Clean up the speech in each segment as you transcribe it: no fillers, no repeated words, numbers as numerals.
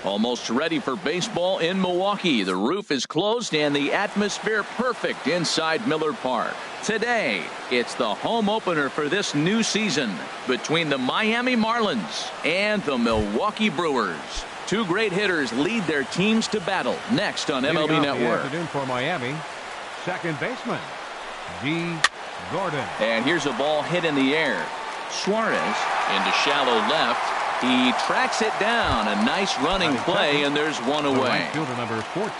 Almost ready for baseball in Milwaukee. The roof is closed and the atmosphere perfect inside Miller Park. Today, it's the home opener for this new season between the Miami Marlins and the Milwaukee Brewers. Two great hitters lead their teams to battle next on MLB Network. Afternoon for Miami, second baseman G. Gordon. And here's a ball hit in the air. Suarez into shallow left. He tracks it down. A nice running play, and there's one away. Right fielder number 14,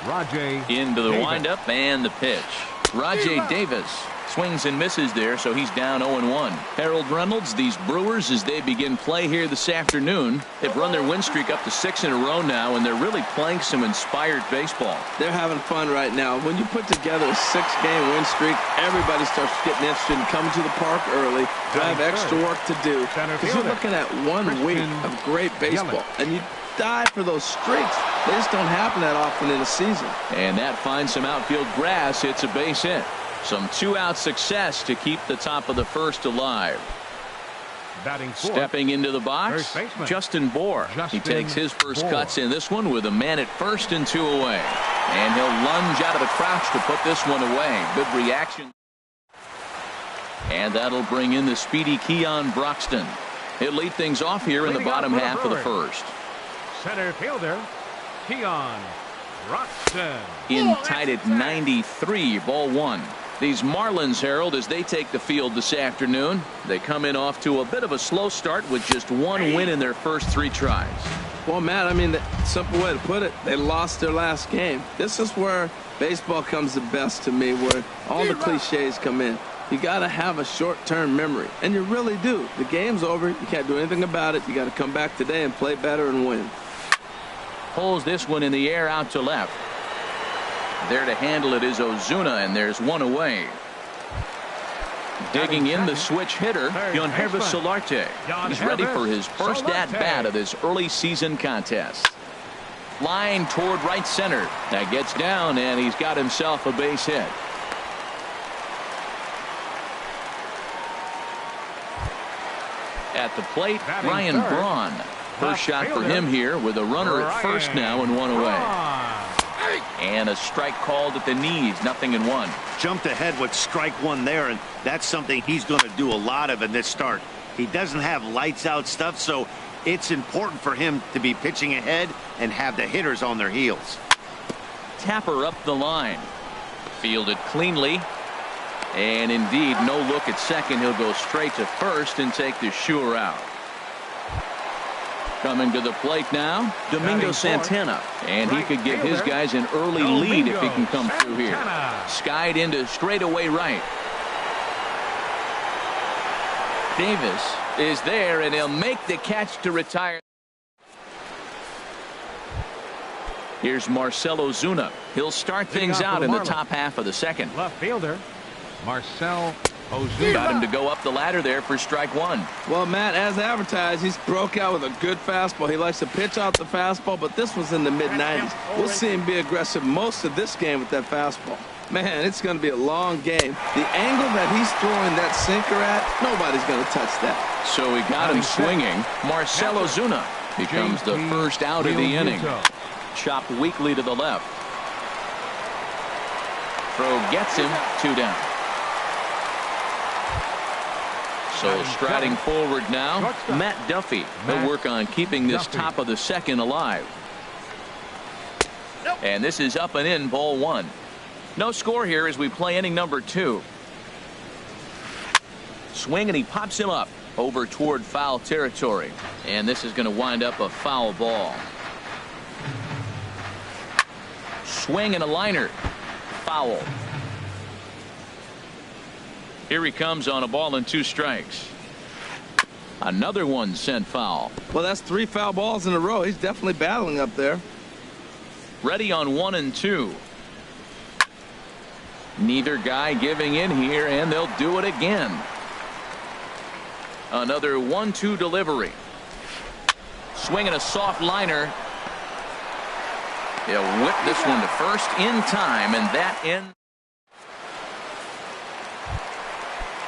Rajay into the Davis. windup and the pitch. Rajay Davis swings and misses there, so he's down 0-1. Harold Reynolds, these Brewers, as they begin play here this afternoon, they've run their win streak up to 6 in a row now, and they're really playing some inspired baseball. They're having fun right now. When you put together a 6-game win streak, everybody starts getting interested in coming to the park early. They have extra work to do because you're looking at 1 week of great baseball, and you die for those streaks. They just don't happen that often in a season. And that finds some outfield grass. It's a base hit. Some two-out success to keep the top of the first alive. Batting fourth, stepping into the box, Justin Bour. He takes his first cuts in this one with a man at first and 2 away. And he'll lunge out of the crouch to put this one away. Good reaction. And that'll bring in the speedy Keon Broxton. He'll lead things off here in the bottom half of the first. Center fielder Keon Broxton. In tied at 93, ball 1. These Marlins, Harold, as they take the field this afternoon, they come in off to a bit of a slow start with just 1 win in their first 3 tries. Well, Matt, I mean, the simple way to put it, they lost their last game. This is where baseball comes the best to me, where all the cliches come in. You got to have a short-term memory, and you really do. The game's over. You can't do anything about it. You got to come back today and play better and win. Pulls this one in the air out to left. There to handle it is Ozuna, and there's 1 away. Digging in the switch hitter, Yangervis Solarte. He's ready for his first at-bat of this early season contest. Line toward right center. That gets down, and he's got himself a base hit. At the plate, Ryan Braun. First shot for him here with a runner at first now and 1 away. And a strike called at the knees, 0-1. Jumped ahead with strike 1 there, and that's something he's going to do a lot of in this start. He doesn't have lights out stuff, so it's important for him to be pitching ahead and have the hitters on their heels. Tapper up the line. Fielded cleanly. And indeed, no look at second. He'll go straight to first and take the sure out. Coming to the plate now, Domingo Santana. And he could give his guys an early lead if he can come through here. Skied into straightaway right. Davis is there, and he'll make the catch to retire. Here's Marcell Ozuna. He'll start things out in the top half of the second. Left fielder Marcell Ozuna. Got him to go up the ladder there for strike 1. Well, Matt, as advertised, he's broke out with a good fastball. He likes to pitch out the fastball, but this was in the mid-90s. We'll see him be aggressive most of this game with that fastball. Man, it's going to be a long game. The angle that he's throwing that sinker at, nobody's going to touch that. So he got him swinging. Marcell Ozuna becomes the first out of the inning. Chopped weakly to the left. Throw gets him, 2 down. So striding forward now, Matt Duffy. He'll work on keeping this top of the second alive. And this is up and in, ball 1. No score here as we play inning number 2. Swing, and he pops him up over toward foul territory. And this is going to wind up a foul ball. Swing and a liner. Foul. Here he comes on a ball and 2 strikes. Another one sent foul. Well, that's 3 foul balls in a row. He's definitely battling up there. Ready on 1 and 2. Neither guy giving in here, and they'll do it again. Another 1-2 delivery. Swinging a soft liner. He'll whip this one to first in time, and that ends.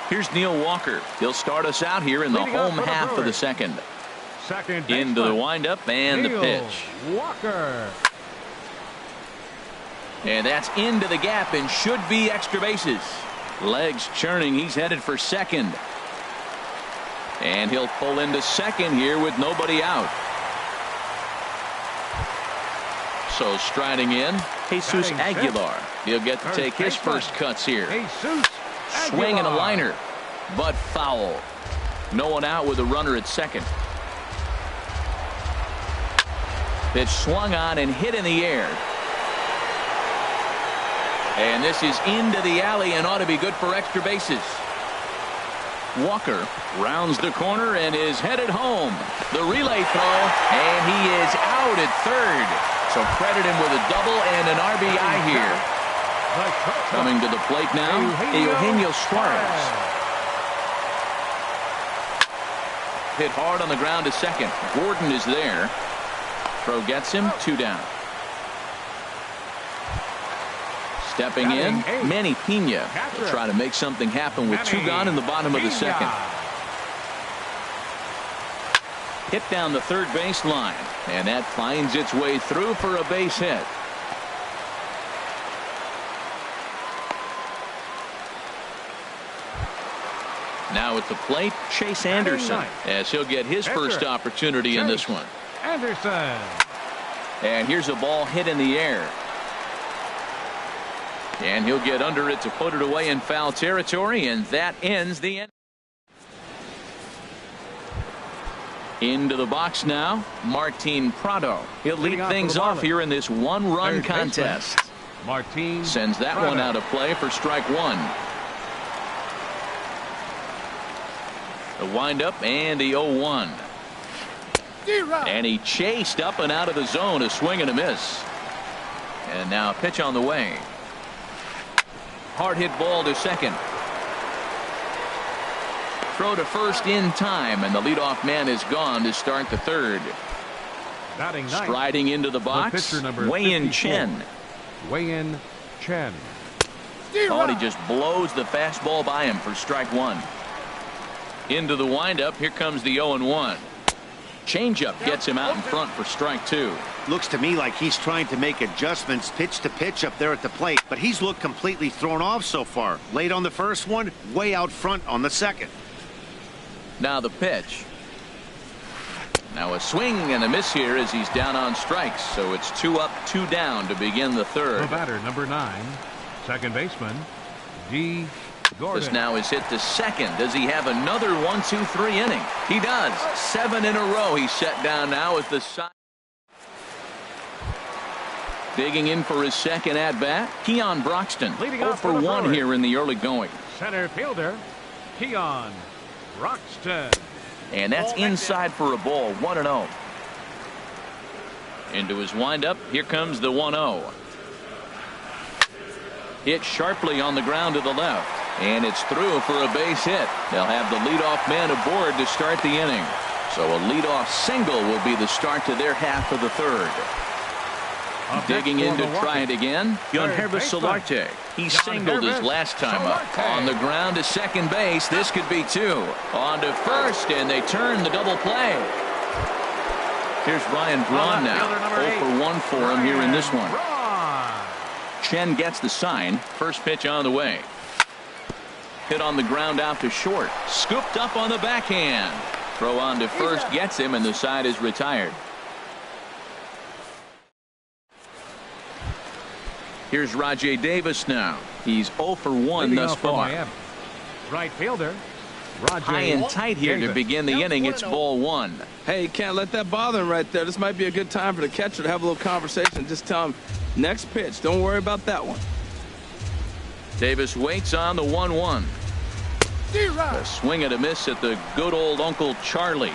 Here's Neil Walker. He'll start us out here in the home half of the second. second Into the baseman, windup and the Neil pitch. Walker. And that's into the gap and should be extra bases. Legs churning. He's headed for second. And he'll pull into second here with nobody out. So striding in, Jesus Aguilar. He'll get to take his first cuts here. Jesus Swing and a Aguilar. liner, but foul. No one out with a runner at second. Pitch swung on and hit in the air. And this is into the alley and ought to be good for extra bases. Walker rounds the corner and is headed home. The relay throw, and he is out at third. So credit him with a double and an RBI here. Coming to the plate now, Eugenio Suarez. Hit hard on the ground to second. Gordon is there. Throw gets him, 2 down. Stepping in, Manny Pena will try to make something happen with 2 gone in the bottom of the second. Hit down the third base line, and that finds its way through for a base hit. Now at the plate, Chase Anderson, as he'll get his first opportunity in this one. Anderson. And here's a ball hit in the air. And he'll get under it to put it away in foul territory, and that ends the end. Into the box now, Martin Prado. He'll lead things off here in this 1-run contest. Martin sends that Prado. one out of play for strike 1. The windup and the 0-1. And he chased up and out of the zone, a swing and a miss. And now a pitch on the way. Hard hit ball to second. Throw to first in time, and the leadoff man is gone to start the third. Batting ninth, striding into the box, pitcher number Wei-Yin 54. Chen. Wei-Yin Chen. Oh, and he just blows the fastball by him for strike 1. Into the windup, here comes the 0-1. Changeup gets him out in front for strike 2. Looks to me like he's trying to make adjustments pitch to pitch up there at the plate, but he's looked completely thrown off so far. Late on the first one, way out front on the second. Now the pitch. Now a swing and a miss here as he's down on strikes. So it's 2 up, 2 down to begin the third. The batter, number 9, second baseman, D. Gordon. This now is hit to second. Does he have another 1-2-3 inning? He does. 7 in a row. He's set down now as the side. Digging in for his second at bat, Keon Broxton. Leading 0 off for for the 1 third. here in the early going. Center fielder, Keon Broxton. And that's inside for a ball, 1-0. Into his windup, here comes the 1-0. Hit sharply on the ground to the left, and it's through for a base hit. They'll have the leadoff man aboard to start the inning. So a leadoff single will be the start to their half of the third. Digging in to try it again, Yangervis Solarte. He singled his last time up. On the ground to second base, this could be 2. On to first, and they turn the double play. Here's Ryan Braun now. 0 for 1 for him here in this one. Chen gets the sign. First pitch on the way. Hit on the ground out to short. Scooped up on the backhand. Throw on to first gets him, and the side is retired. Here's Rajay Davis now. He's 0 for 1 thus far. Right fielder, High and tight here to begin the inning. It's ball 1. Hey, you can't let that bother him right there. This might be a good time for the catcher to have a little conversation. Just tell him, next pitch. Don't worry about that one. Davis waits on the 1-1. A swing and a miss at the good old Uncle Charlie.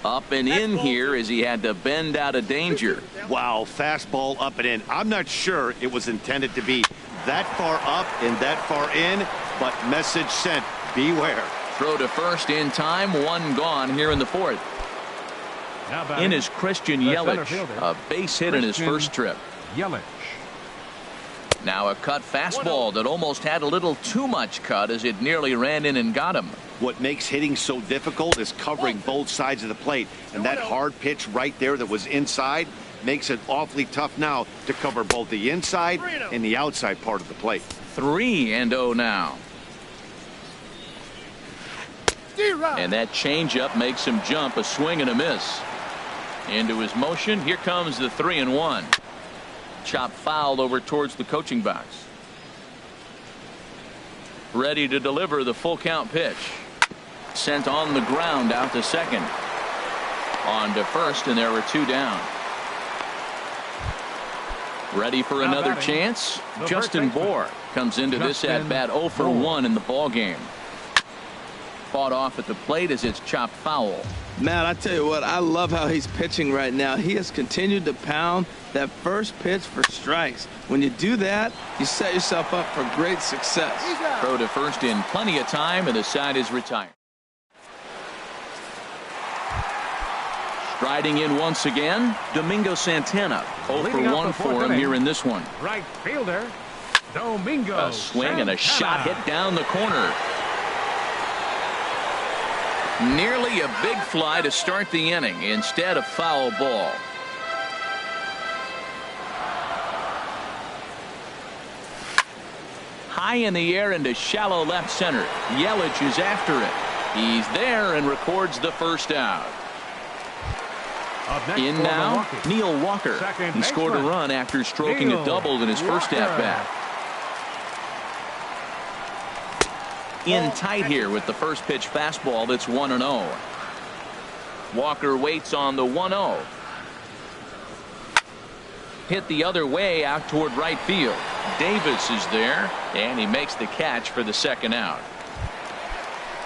Up and in here as he had to bend out of danger. Wow, fastball up and in. I'm not sure it was intended to be that far up and that far in, but message sent. Beware. Throw to first in time. 1 gone here in the 4th. In is Christian Yelich. A base hit in his first trip. Yelich. Now a cut fastball that almost had a little too much cut as it nearly ran in and got him. What makes hitting so difficult is covering both sides of the plate. And that hard pitch right there that was inside makes it awfully tough now to cover both the inside and the outside part of the plate. 3-0 now. And that changeup makes him jump. A swing and a miss. Into his motion. Here comes the 3-1. Chop foul over towards the coaching box. Ready to deliver the full count pitch. Sent on the ground out to second. On to first, and there were 2 down. Ready for another chance. Justin Bour comes into this at bat 0 for 1 in the ball game. Fought off at the plate as it's chopped foul. Matt, I tell you what, I love how he's pitching right now. He has continued to pound that first pitch for strikes. When you do that, you set yourself up for great success. Throw to first in plenty of time, and the side is retired. Striding in once again, Domingo Santana. 0 for 1 for him here in this one. Right fielder, Domingo. A swing and a shot hit down the corner. Nearly a big fly to start the inning. Instead, a foul ball. High in the air into shallow left center. Yelich is after it. He's there and records the first out. In now, Neil Walker. He scored a run after stroking a double in his first at-bat. In tight here with the first pitch fastball that's 1-0. Walker waits on the 1-0. Hit the other way out toward right field. Davis is there, and he makes the catch for the second out.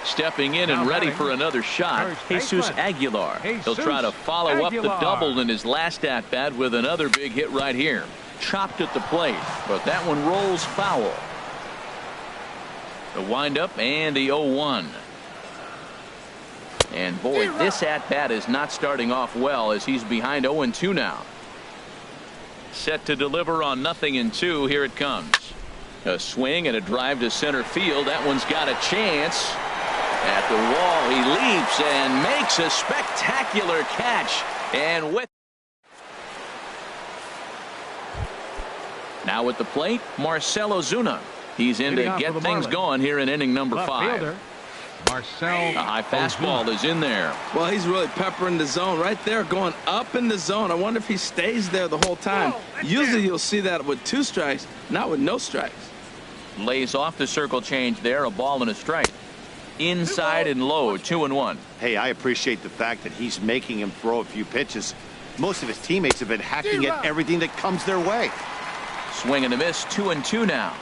Stepping in and ready for another shot, Jesus Aguilar. He'll try to follow up the double in his last at-bat with another big hit right here. Chopped at the plate, but that one rolls foul. The windup and the 0-1. And boy, this at-bat is not starting off well as he's behind 0-2 now. Set to deliver on 0-2. Here it comes. A swing and a drive to center field. That one's got a chance. At the wall, he leaps and makes a spectacular catch. And with now at the plate, Marcell Ozuna. He's in to get things going here in inning number 5. Marcell. A high fastball is in there. Well, he's really peppering the zone right there, going up in the zone. I wonder if he stays there the whole time. Usually you'll see that with 2 strikes, not with no strikes. Lays off the circle change there, a ball and a strike. Inside and low, 2-1. Hey, I appreciate the fact that he's making him throw a few pitches. Most of his teammates have been hacking at everything that comes their way. Swing and a miss, 2-2 now.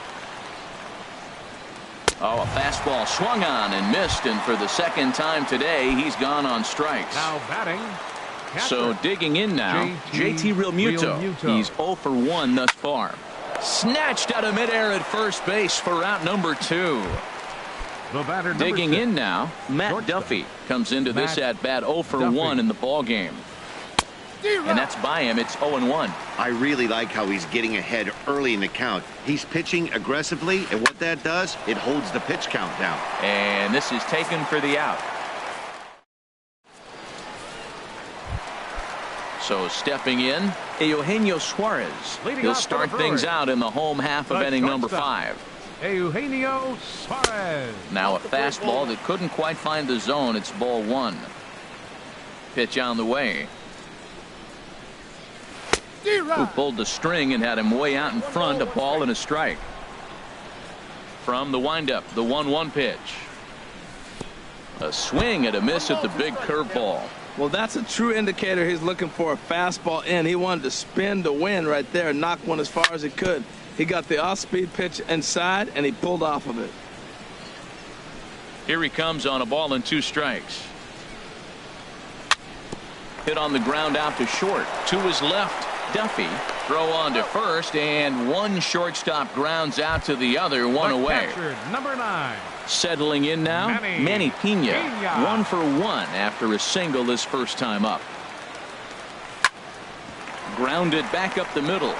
Oh, a fastball swung on and missed, and for the second time today, he's gone on strikes. Now batting. So digging in now, JT Realmuto. He's 0 for 1 thus far. Snatched out of midair at first base for out number 2. Digging in now, Matt Duffy comes into this at bat 0 for 1 in the ball game. And that's by him. It's 0-1. I really like how he's getting ahead early in the count. He's pitching aggressively, and what that does, it holds the pitch count down. And this is taken for the out. So stepping in, Eugenio Suarez. He'll start things out in the home half of inning number 5. Eugenio Suarez. Now a fastball that couldn't quite find the zone. It's ball 1. Pitch on the way. Who pulled the string and had him way out in front. A ball and a strike. From the windup, the 1-1 pitch. A swing and a miss at the big curveball. Well, that's a true indicator he's looking for a fastball in. He wanted to spin to win right there, knock one as far as he could. He got the off-speed pitch inside, and he pulled off of it. Here he comes on a ball and 2 strikes. Hit on the ground out to short. To his left, Duffy. Throw on to first, and one shortstop grounds out to the other, 1 away. Number 9. Settling in now, Manny Pena. 1 for 1 after a single his first time up. Grounded back up the middle.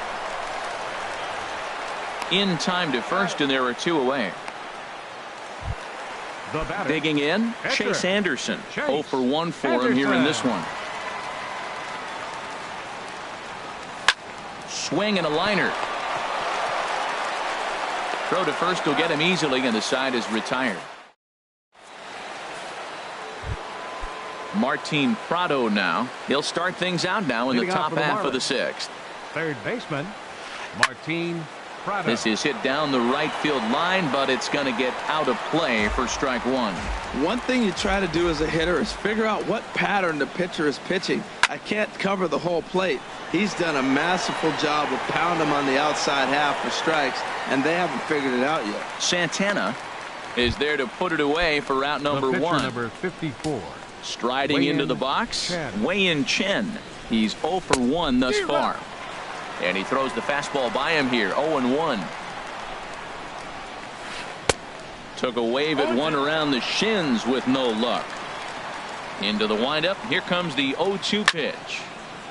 In time to first, and there are 2 away. The batter. Digging in, Pitcher. Chase Anderson. Chase 0 for 1 for him here in this one. Swing and a liner. Throw to first will get him easily, and the side is retired. Martin Prado now. He'll start things out now in the Leading off top for the half of the Marlins. sixth. Third baseman, Martin Prado. This is hit down the right field line, but it's going to get out of play for strike one. One thing you try to do as a hitter is figure out what pattern the pitcher is pitching. I can't cover the whole plate. He's done a masterful job of pounding him on the outside half for strikes, and they haven't figured it out yet. Santana is there to put it away for route number the pitcher, one. number 54. Striding into the box, Chen. Wei-Yin Chen. He's 0 for 1 thus far. And he throws the fastball by him here, 0-1. Took a wave at one around the shins with no luck. Into the windup. Here comes the 0-2 pitch.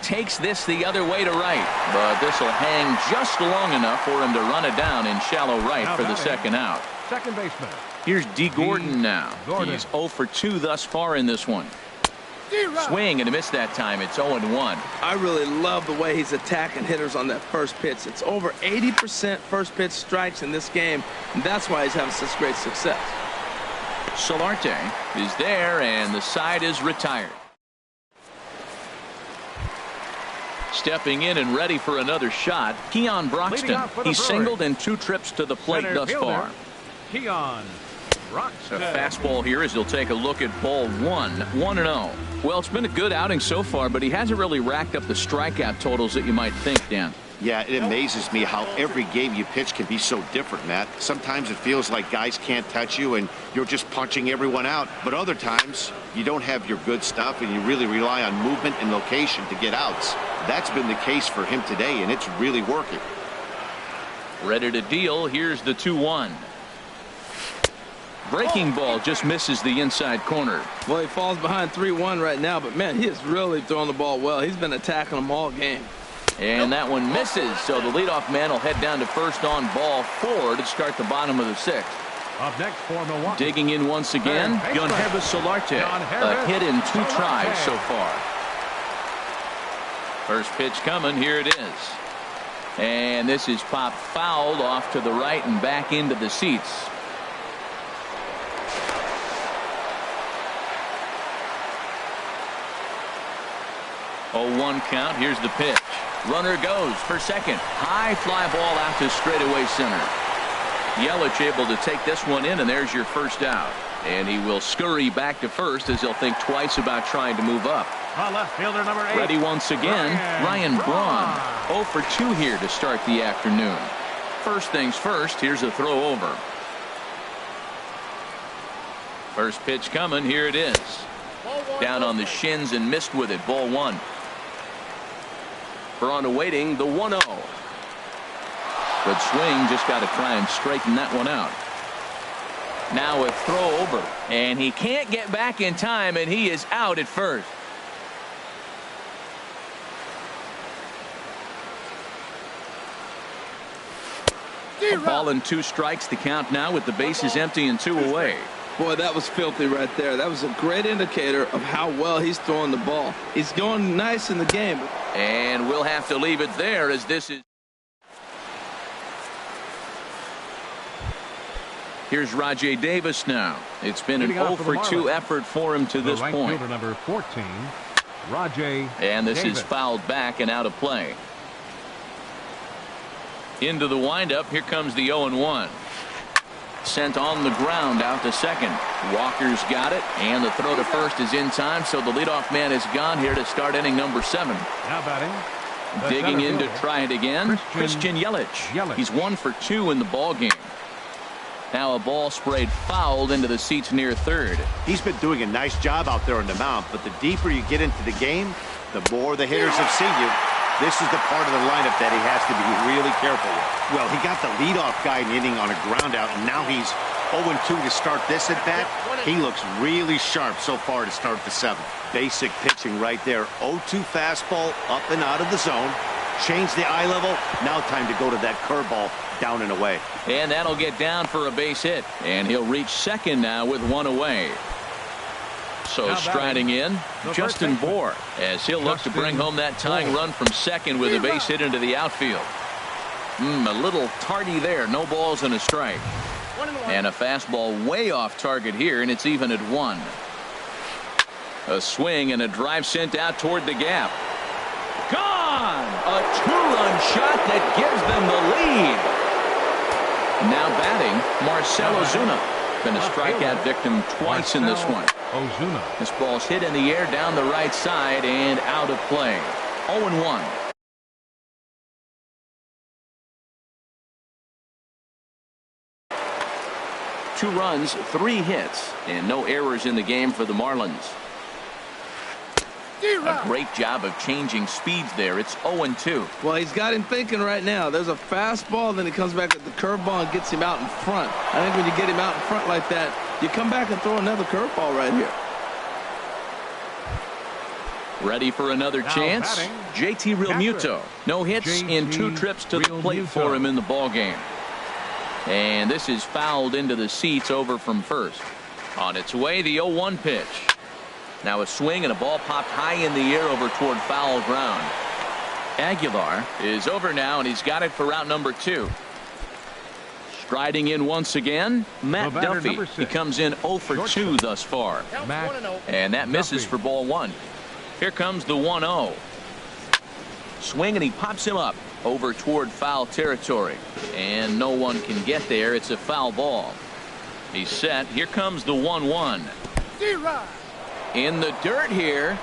Takes this the other way to right, but this will hang just long enough for him to run it down in shallow right for the second out. Second baseman. Here's D. Gordon now. Gordon. He's 0 for 2 thus far in this one. Swing and a miss that time. It's 0-1. I really love the way he's attacking hitters on that first pitch. It's over 80% first pitch strikes in this game, and that's why he's having such great success. Solarte is there, and the side is retired. Stepping in and ready for another shot, Keon Broxton. He's singled in 2 trips to the plate Center thus fielder, far. Keon A Broxton. fastball here as he'll take a look at ball 1-0. Well, it's been a good outing so far, but he hasn't really racked up the strikeout totals that you might think, Dan. Yeah, it amazes me how every game you pitch can be so different, Matt. Sometimes it feels like guys can't touch you and you're just punching everyone out. But other times, you don't have your good stuff and you really rely on movement and location to get outs. That's been the case for him today, and it's really working. Ready to deal. Here's the 2-1. Breaking ball just misses the inside corner. Well, he falls behind 3-1 right now, but man, he is really throwing the ball well. He's been attacking them all game. And that one misses, so the leadoff man will head down to first on ball 4 to start the bottom of the 6th. Up next for Milwaukee. Digging in once again, Yonhevis Solarte. A hit in 2 tries so far. First pitch coming, here it is. And this is popped fouled off to the right and back into the seats. Oh, 1 count. Here's the pitch. Runner goes for second. High fly ball out to straightaway center. Yelich able to take this one in, and there's your first out. And he will scurry back to first as he'll think twice about trying to move up. Left fielder number 8. Ready once again, Ryan Braun. 0 for 2 here to start the afternoon. First things first, here's a throw over. First pitch coming, here it is. Down on the shins and missed with it, ball 1. Braun awaiting the 1-0. Good swing, just got to try and straighten that one out. Now a throw over, and he can't get back in time, and he is out at first. A ball and 2 strikes, the count now with the bases empty and 2 away. Boy, that was filthy right there. That was a great indicator of how well he's throwing the ball. He's going nice in the game. And we'll have to leave it there as this is. Here's Rajay Davis now. It's been an 0 for 2 effort for him to this right point. Fielder number 14, Rajay And this Davis. is fouled back and out of play. Into the windup. Here comes the 0-1. Sent on the ground out to second. Walker's got it, and the throw to first is in time, so the leadoff man is gone here to start inning number 7. Now batting. Digging in to try it again, Christian Yelich. He's 1 for 2 in the ball game. Now a ball sprayed fouled into the seats near third. He's been doing a nice job out there on the mound, but the deeper you get into the game, the more the hitters have seen you. This is the part of the lineup that he has to be really careful with. Well, he got the leadoff guy in the inning on a ground out, and now he's 0-2 to start this at bat. He looks really sharp so far to start the 7th. Basic pitching right there. 0-2 fastball up and out of the zone. Change the eye level. Now time to go to that curveball down and away. And that'll get down for a base hit. And he'll reach second now with one away. So striding in, Justin Bohr, as he'll look to bring home that tying run from second with a base hit into the outfield. A little tardy there. No balls and a strike. And a fastball way off target here, and it's even at 1. A swing and a drive sent out toward the gap. Gone! A 2-run shot that gives them the lead. Now batting, Marcell Ozuna. Been a strikeout victim twice in this one. Ozuna. This ball's hit in the air down the right side and out of play. 0-1. Two runs, 3 hits, and no errors in the game for the Marlins. A great job of changing speeds there. It's 0-2. Well, he's got him thinking right now. There's a fastball, then he comes back with the curveball and gets him out in front. I think when you get him out in front like that, you come back and throw another curveball right here. Ready for another chance? batting, JT Realmuto. No hits in 2 trips to the plate for him in the ballgame. And this is fouled into the seats over from first. On its way, the 0-1 pitch. Now a swing and a ball popped high in the air over toward foul ground. Aguilar is over now, and he's got it for route number 2. Striding in once again, Matt Duffy. He comes in 0 for 2 thus far. And that misses for ball 1. Here comes the 1-0. Swing, and he pops him up over toward foul territory. And no one can get there. It's a foul ball. He's set. Here comes the 1-1. In the dirt here.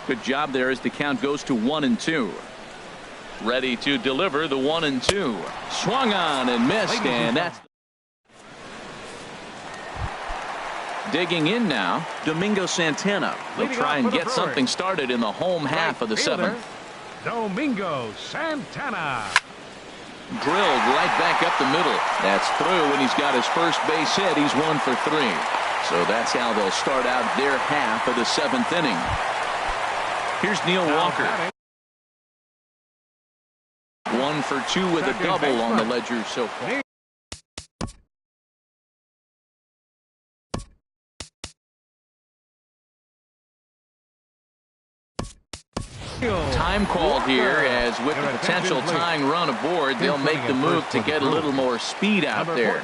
Good job there as the count goes to 1-2. Ready to deliver the 1-2. Swung on and missed, and that's digging in now. Domingo Santana. They'll try and get something started in the home half of the 7th. Domingo Santana. Drilled right back up the middle. That's through, and he's got his first base hit. He's 1 for 3. So that's how they'll start out their half of the 7th inning. Here's Neil Walker. 1 for 2 with a double on the ledger so far. Time called here, as with the potential tying run aboard, they'll make the move to get a little more speed out there.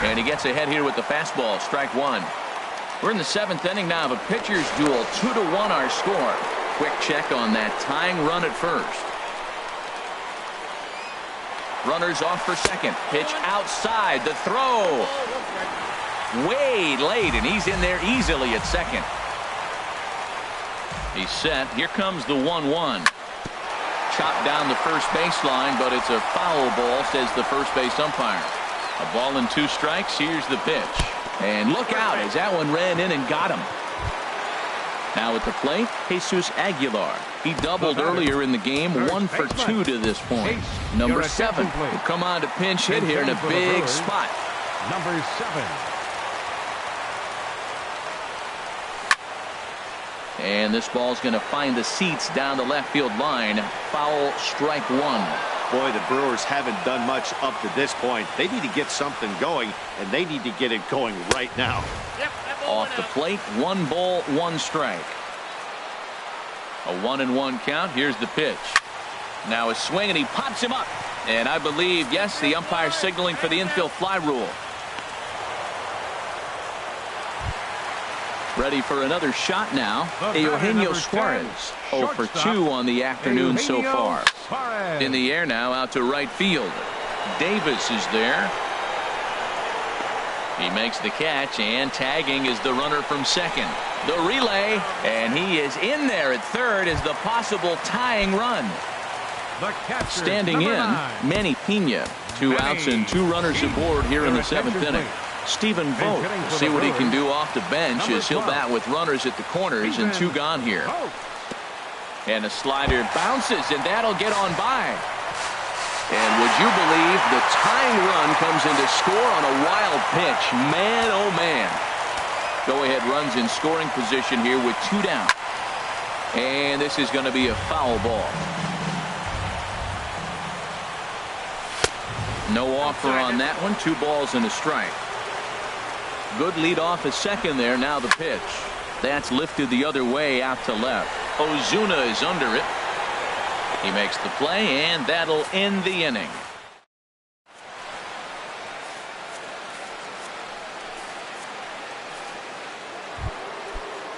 And he gets ahead here with the fastball, strike 1. We're in the 7th inning now of a pitcher's duel. 2-1 our score. Quick check on that tying run at first. Runners off for second. Pitch outside. The throw. Way late, and he's in there easily at second. He's set. Here comes the 1-1. Chopped down the first baseline, but it's a foul ball, says the first base umpire. A ball and 2 strikes. Here's the pitch. And look out as that one ran in and got him. Now at the plate, Jesus Aguilar. He doubled earlier in the game, 1 for 2 to this point. Number 7 will come on to pinch hit here in a big spot. Number 7. And this ball's going to find the seats down the left field line. Foul, strike 1. Boy, the Brewers haven't done much up to this point. They need to get something going, and they need to get it going right now. Off the plate, 1 ball, 1 strike. A 1-1 count. Here's the pitch. Now a swing, and he pops him up. And I believe, yes, the umpire signaling for the infield fly rule. Ready for another shot now. Eugenio Suarez. 0 for 2 on the afternoon so far. In the air now out to right field. Davis is there. He makes the catch, and tagging is the runner from second. The relay, and he is in there at third as the possible tying run. Standing in, Manny Pena. 2 outs and 2 runners aboard here in the 7th inning. Stephen Vogt will see what he can do off the bench as he'll bat with runners at the corners and 2 gone here. And a slider bounces, and that'll get on by. And would you believe the tying run comes in to score on a wild pitch? Man, oh man. Go-ahead runs in scoring position here with 2 down. And this is going to be a foul ball. No offer on that one. 2 balls and a strike. Good lead off at second there. Now the pitch. That's lifted the other way out to left. Ozuna is under it. He makes the play, and that'll end the inning.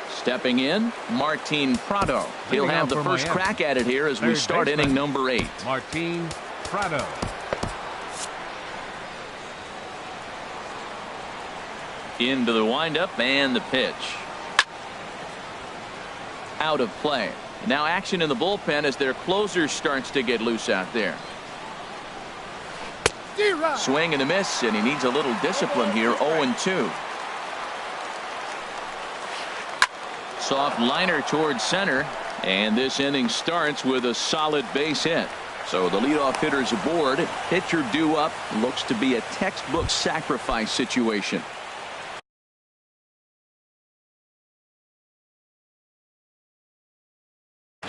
Stepping in, Martin Prado. He'll have the first crack at it here as we start inning number 8. Martin Prado. Into the windup and the pitch. Out of play. Now action in the bullpen as their closer starts to get loose out there. Swing and a miss, and he needs a little discipline here. 0-2. Soft liner towards center, and this inning starts with a solid base hit. So the leadoff hitter's aboard. Pitcher due up. Looks to be a textbook sacrifice situation.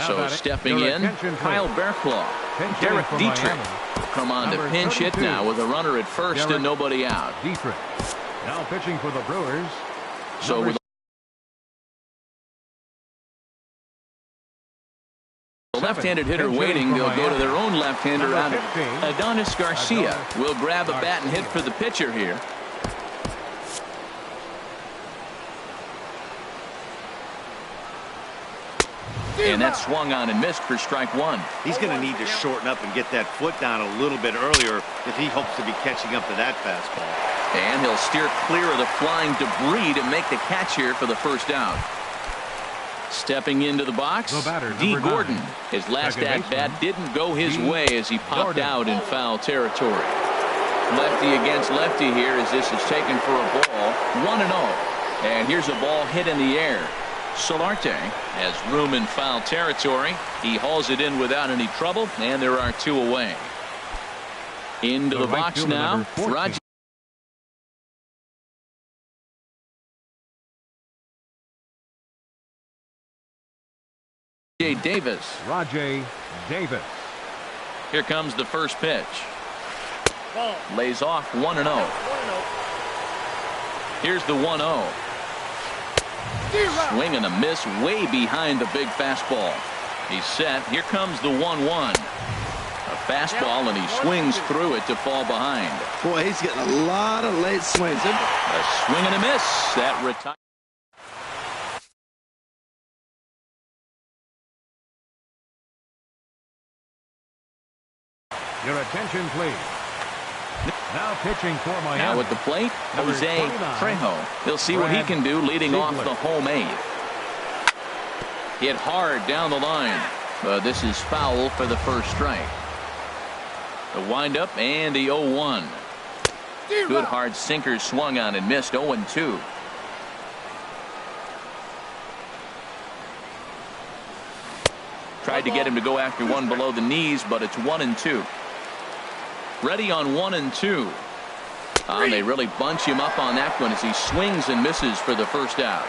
So stepping in, Kyle Bearclaw. Derek Dietrich come on to pinch hit now with a runner at first and nobody out. Dietrich now pitching for the Brewers. So with the left-handed hitter waiting, they'll go to their own left-hander out. Adonis Garcia will grab a bat and hit for the pitcher here. And that swung on and missed for strike 1. He's going to need to shorten up and get that foot down a little bit earlier if he hopes to be catching up to that fastball. And he'll steer clear of the flying debris to make the catch here for the first out. Stepping into the box, D. Gordon. His last at-bat didn't go his way as he popped out in foul territory. Lefty against lefty here as this is taken for a ball. 1-0. And here's a ball hit in the air. Solarte has room in foul territory. He hauls it in without any trouble, and there are 2 away. Into the box now, Roger. Davis. Rajay Davis. Here comes the first pitch. Lays off 1-0. Here's the 1-0. Swing and a miss way behind the big fastball. He's set. Here comes the 1-1. A fastball, and he swings through it to fall behind. Boy, he's getting a lot of late swings. A swing and a miss. That retires. Your attention, please. Now pitching for Miami. Now at the plate, Jose Trejo. He'll see what he can do leading off the home 8th. Hit hard down the line, but this is foul for the first strike. The windup and the 0-1. Good hard sinker swung on and missed. 0-2. Tried to get him to go after one below the knees, but it's 1-2. Ready on 1-2. They really bunch him up on that one as he swings and misses for the first out.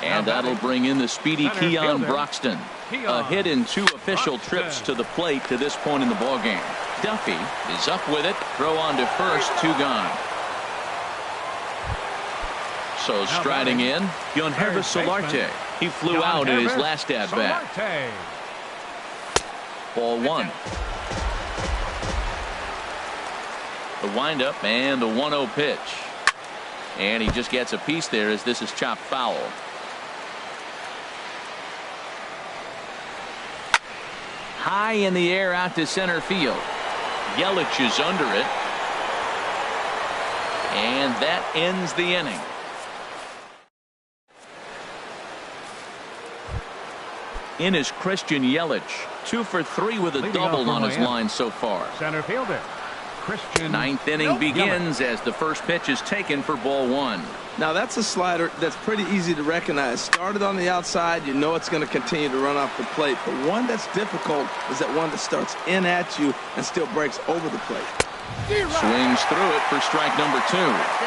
And that'll bring in the speedy Keon Broxton. A hit in 2 official trips to the plate to this point in the ballgame. Duffy is up with it. Throw on to first. 2 gone. So striding in, Yonhervis Solarte. He flew out in his last at-bat. Ball 1. The windup and the 1-0 pitch. And he just gets a piece there as this is chopped foul. High in the air out to center field. Yelich is under it. And that ends the inning. In is Christian Yelich. 2 for 3 with a double on his line so far. Center fielder. Ninth inning begins as the first pitch is taken for ball 1. Now that's a slider that's pretty easy to recognize. Started on the outside, you know it's going to continue to run off the plate. But one that's difficult is that one that starts in at you and still breaks over the plate. Swings through it for strike number 2.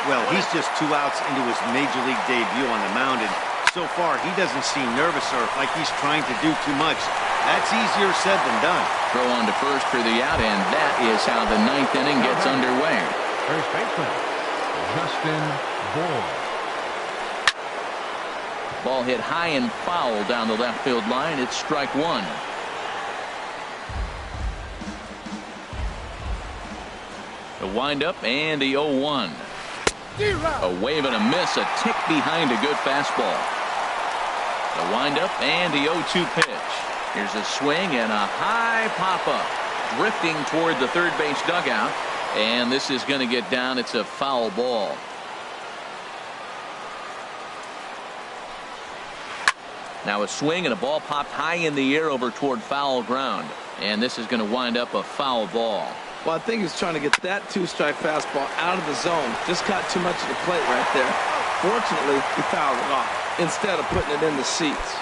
Well, he's just 2 outs into his major league debut on the mound, and so far he doesn't seem nervous or like he's trying to do too much. That's easier said than done. Throw on to first for the out, and that is how the 9th inning gets underway. First baseman, Justin Bourne. Ball hit high and foul down the left field line. It's strike 1. The windup and the 0-1. A wave and a miss, a tick behind a good fastball. The windup and the 0-2 pitch. Here's a swing and a high pop-up. Drifting toward the third base dugout. And this is going to get down. It's a foul ball. Now a swing and a ball popped high in the air over toward foul ground. And this is going to wind up a foul ball. Well, I think he's trying to get that 2-strike fastball out of the zone. Just caught too much of the plate right there. Fortunately, he fouled it off instead of putting it in the seats.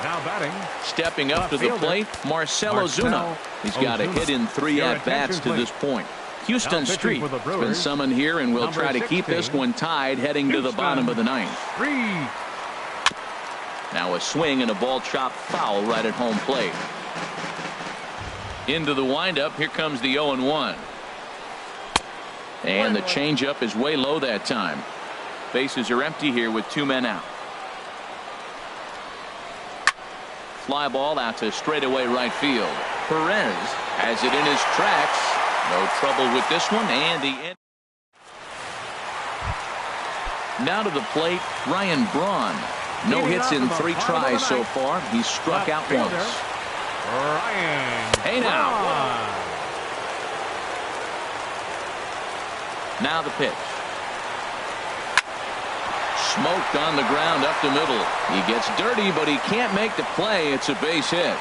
Now batting. Stepping up to the plate, Marcell Ozuna. He's got a hit in 3 at-bats to this point. Houston Street has been summoned here, and we'll try to keep this one tied heading to the bottom of the 9th. Now a swing and a ball chopped foul right at home plate. Into the windup. Here comes the 0-1. And the changeup is way low that time. Bases are empty here with 2 men out. Fly ball out to straightaway right field. Perez has it in his tracks. No trouble with this one. And the end. Now to the plate, Ryan Braun. No hits in 3 tries so far. He's struck out once. Ryan. Hey now. Now the pitch. Smoked on the ground up the middle. He gets dirty, but he can't make the play. It's a base hit.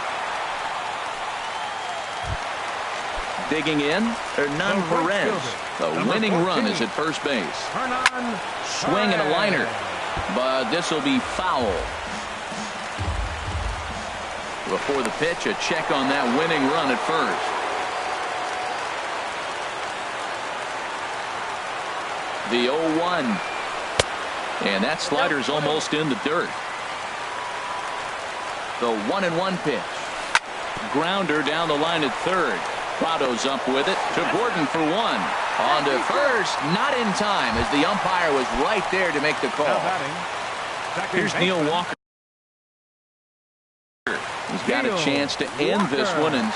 Digging in, Hernan Perez. The winning run is at first base. Swing and a liner, but this will be foul. Before the pitch, a check on that winning run at first. The 0-1. And that slider's almost in the dirt. The 1-1 pitch. Grounder down the line at third. Prado's up with it to Gordon for 1. On to first, not in time, as the umpire was right there to make the call. Here's Neil Walker. He's got a chance to end this one, and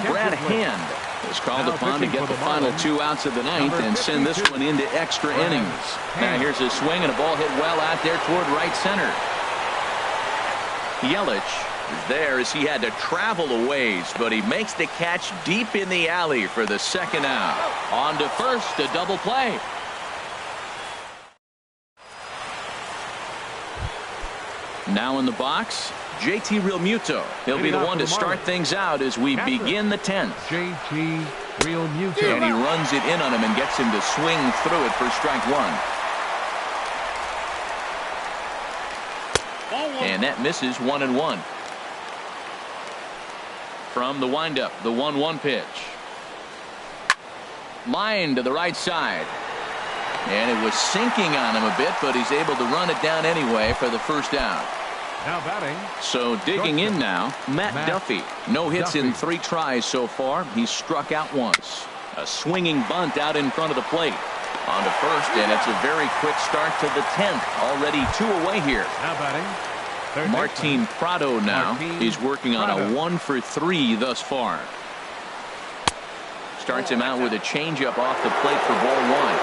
Brad Hand is called upon to get the final 2 outs of the 9th and send this one into extra innings. Now here's a swing and a ball hit well out there toward right center. Yelich is there as he had to travel a ways, but he makes the catch deep in the alley for the 2nd out. On to first, a double play. Now in the box, JT Realmuto. He'll be the one to start things out as we begin the 10th. JT Realmuto. And he runs it in on him and gets him to swing through it for strike 1. And that misses 1-1. From the windup, the 1-1 pitch. Line to the right side. And it was sinking on him a bit, but he's able to run it down anyway for the 1st out. Now batting. So digging in now, Matt Duffy. No hits in 3 tries so far. He's struck out once. A swinging bunt out in front of the plate. On to first, and it's a very quick start to the 10th. Already 2 away here. Now batting. Martin Prado now. He's working on a 1 for 3 thus far. Starts him out with a changeup off the plate for ball 1.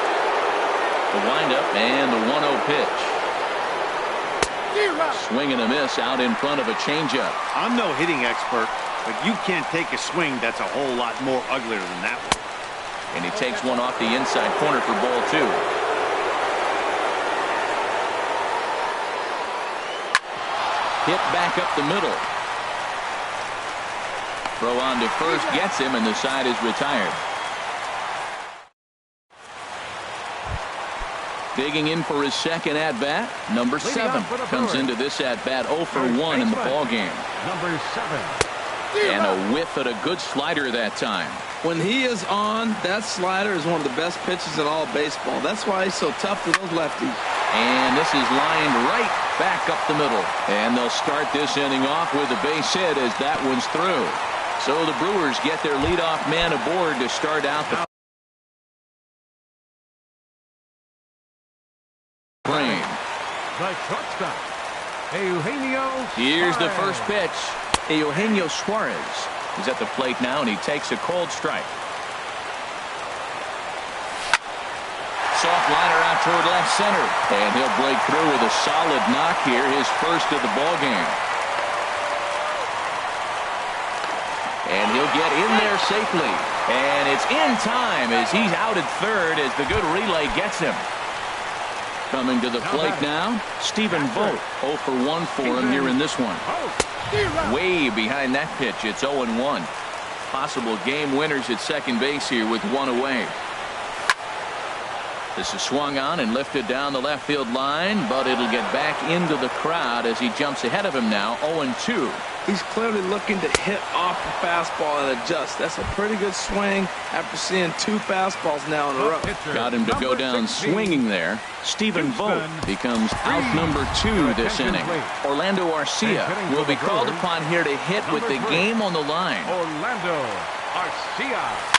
The windup and the 1-0 pitch. Swing and a miss out in front of a changeup. I'm no hitting expert, but you can't take a swing that's a whole lot more uglier than that one. And he takes one off the inside corner for ball 2. Hit back up the middle. Throw on to first gets him, and the side is retired. Digging in for his 2nd at-bat, number 7 comes into this at-bat 0 for 1 in the ball game. Number 7. And a whiff at a good slider that time. When he is on, that slider is one of the best pitches in all of baseball. That's why he's so tough to those lefties. And this is lined right back up the middle. And they'll start this inning off with a base hit as that one's through. So the Brewers get their leadoff man aboard to start out the frame. The shortstop, Eugenio Here's the Suarez. first pitch. Eugenio Suarez is at the plate now, and he takes a cold strike. Soft liner out toward left center, and he'll break through with a solid knock here, his first of the ball game. And he'll get in there safely, and it's in time as he's out at third as the good relay gets him. Coming to the plate now, Stephen Vogt. 0 for 1 for him here in this one. Way behind that pitch, it's 0-1. Possible game winners at second base here with one away. This is swung on and lifted down the left field line, but it'll get back into the crowd as he jumps ahead of him now, 0-2. He's clearly looking to hit off the fastball and adjust. That's a pretty good swing after seeing 2 fastballs now in a row. Got him to go down swinging there. Stephen Vogt becomes out number 2 this inning. Orlando Arcia will be called upon here to hit with the game on the line. Orlando Arcia.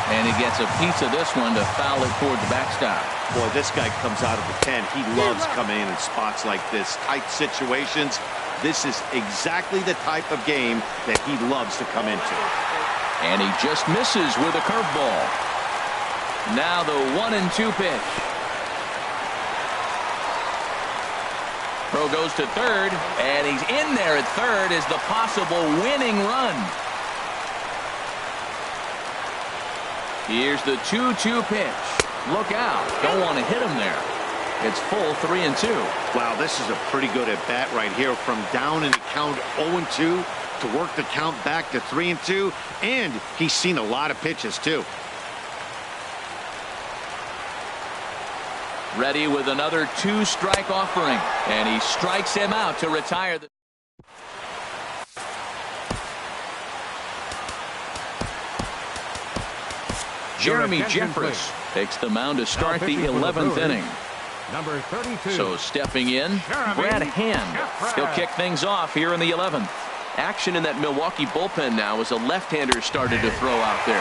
And he gets a piece of this one to foul it toward the backstop. Boy, this guy comes out of the 10. He loves coming in spots like this, tight situations. This is exactly the type of game that he loves to come into. And he just misses with a curveball. Now the 1-2 pitch. Throw goes to third, and he's in there at third as the possible winning run. Here's the 2-2 pitch. Look out. Don't want to hit him there. It's full 3-2. Wow, this is a pretty good at bat right here. From down in the count 0-2 to work the count back to 3-2. And he's seen a lot of pitches, too. Ready with another 2-strike offering. And he strikes him out to retire the Jeremy Jeffress takes the mound to start the 11th inning. Number 32. So stepping in, Brad Hand. He'll kick things off here in the 11th. Action in that Milwaukee bullpen now as a left-hander started to throw out there.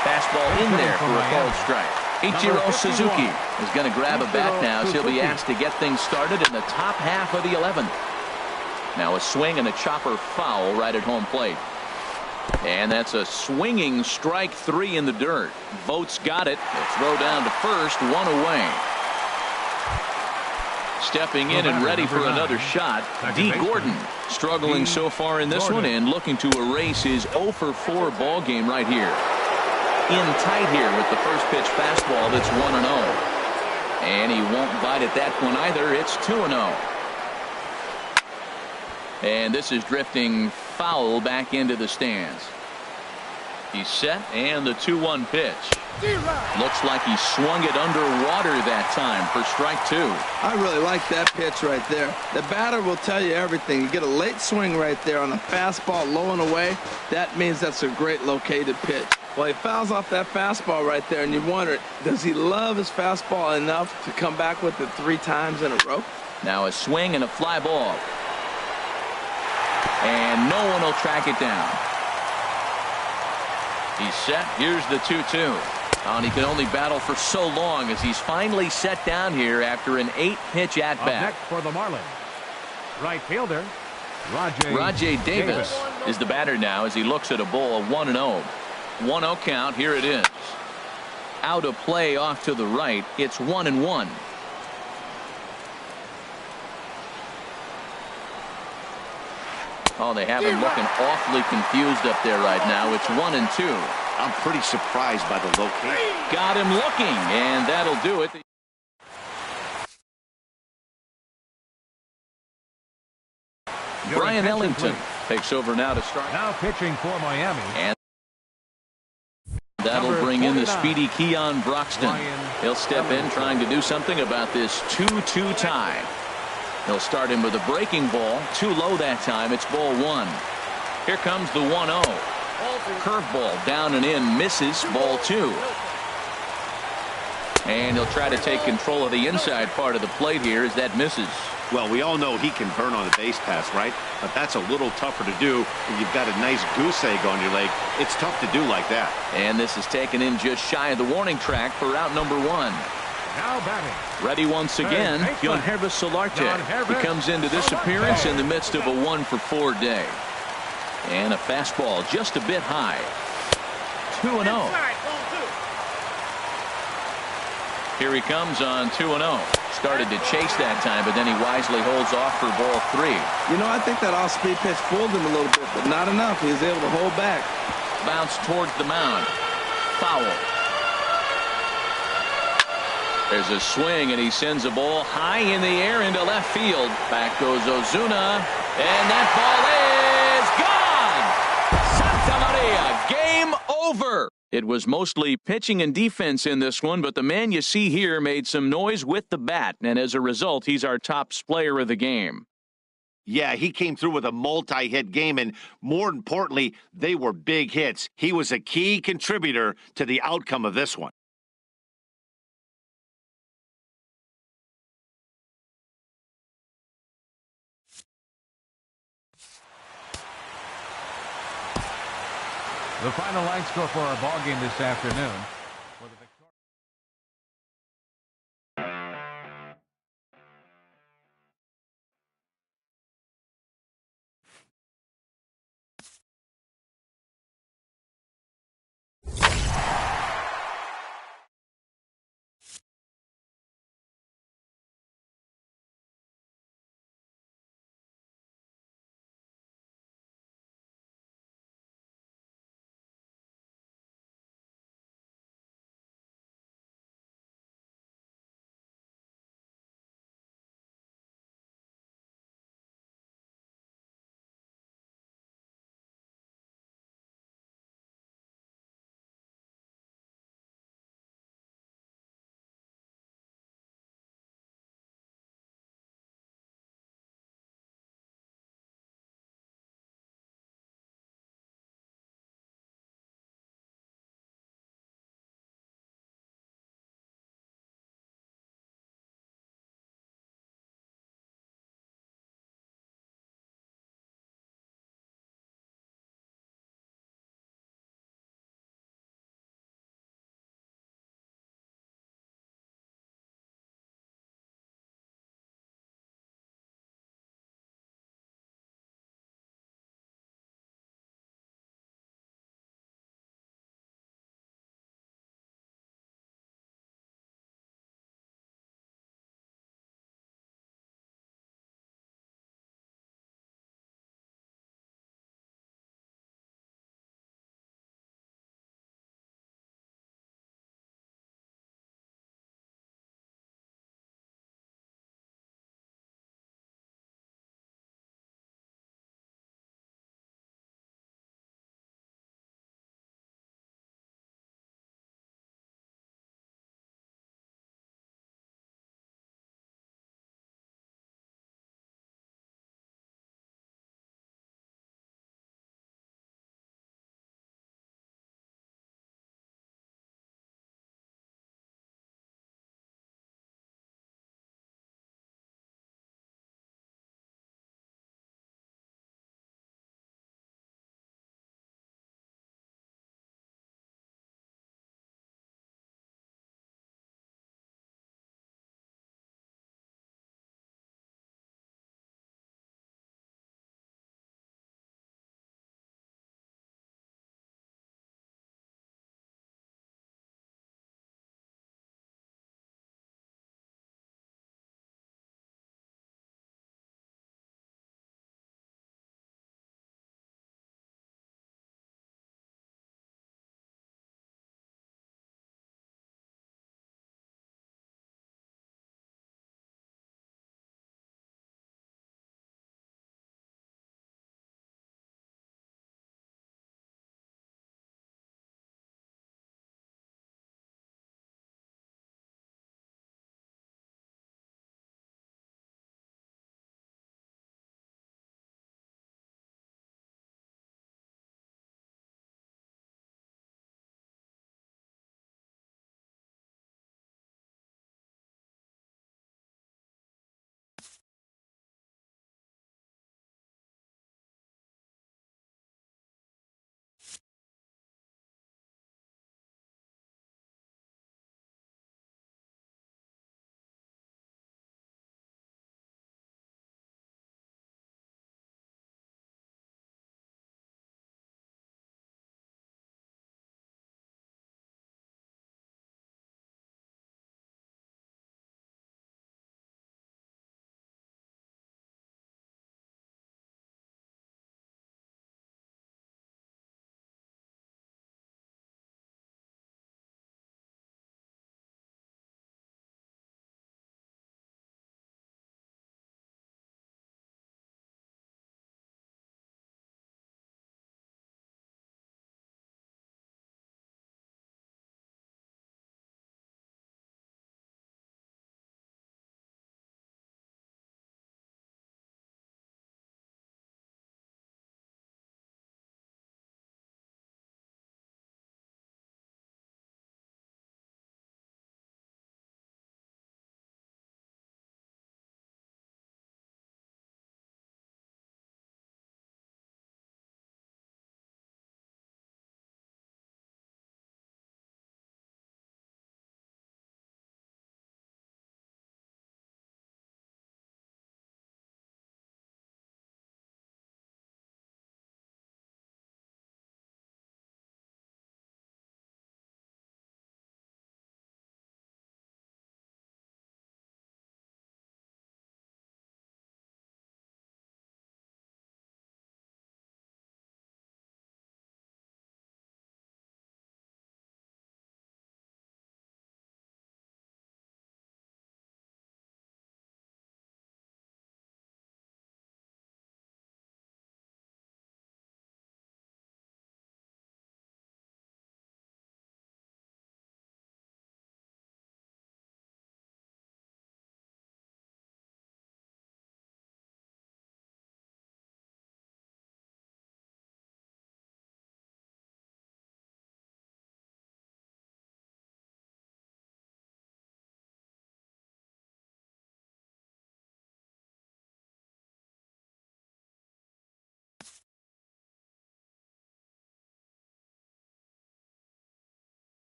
Fastball in there for a called strike. Ichiro Suzuki is going to grab a bat now as he'll be asked to get things started in the top half of the 11th. Now a swing and a chopper foul right at home plate. And that's a swinging strike 3 in the dirt. Vogt's got it. They'll throw down to first, 1 away. Stepping in and ready for another shot, D. Gordon. Struggling so far in this one and looking to erase his 0 for 4 ball game right here. In tight here with the first pitch fastball that's 1-0. And he won't bite at that one either. It's 2-0. And this is drifting foul back into the stands. He's set, and the 2-1 pitch. Looks like he swung it underwater that time for strike 2. I really like that pitch right there. The batter will tell you everything. You get a late swing right there on a fastball low and away. That means that's a great located pitch. Well, he fouls off that fastball right there, and you wonder, does he love his fastball enough to come back with it 3 times in a row? Now a swing and a fly ball. And no one will track it down. He's set. Here's the 2-2. And he can only battle for so long as he's finally set down here after an 8-pitch at-bat. Next for the Marlins, right fielder, Rajay Davis is the batter now as he looks at a ball of 1-0. 1-0 count. Here it is. Out of play off to the right. It's 1-1. Oh, they have him looking awfully confused up there right now. It's 1-2. I'm pretty surprised by the location. Got him looking, and that'll do it. Brian Ellington takes over now to start. Now pitching for Miami. And That'll bring in the speedy Keon Broxton. He'll step in trying to do something about this 2-2 tie. He'll start him with a breaking ball. Too low that time. It's ball one. Here comes the 1-0. Curveball down and in. Misses. Ball two. And he'll try to take control of the inside part of the plate here as that misses. Well, we all know he can burn on a base pass, right? But that's a little tougher to do when you've got a nice goose egg on your leg. It's tough to do like that. And this is taken in just shy of the warning track for out number one. Now batting. Ready once again, Yohannes Solarte. He comes into this appearance in the midst of a 1-for-4 day. And a fastball just a bit high. 2-0. Here he comes on 2-0. Started to chase that time, but then he wisely holds off for ball three. You know, I think that off-speed pitch fooled him a little bit, but not enough. He was able to hold back. Bounce towards the mound. Foul. There's a swing, and he sends a ball high in the air into left field. Back goes Ozuna, and that ball is gone! Santa Maria, game over! It was mostly pitching and defense in this one, but the man you see here made some noise with the bat, and as a result, he's our top player of the game. Yeah, he came through with a multi-hit game, and more importantly, they were big hits. He was a key contributor to the outcome of this one. The final line score for our ball game this afternoon.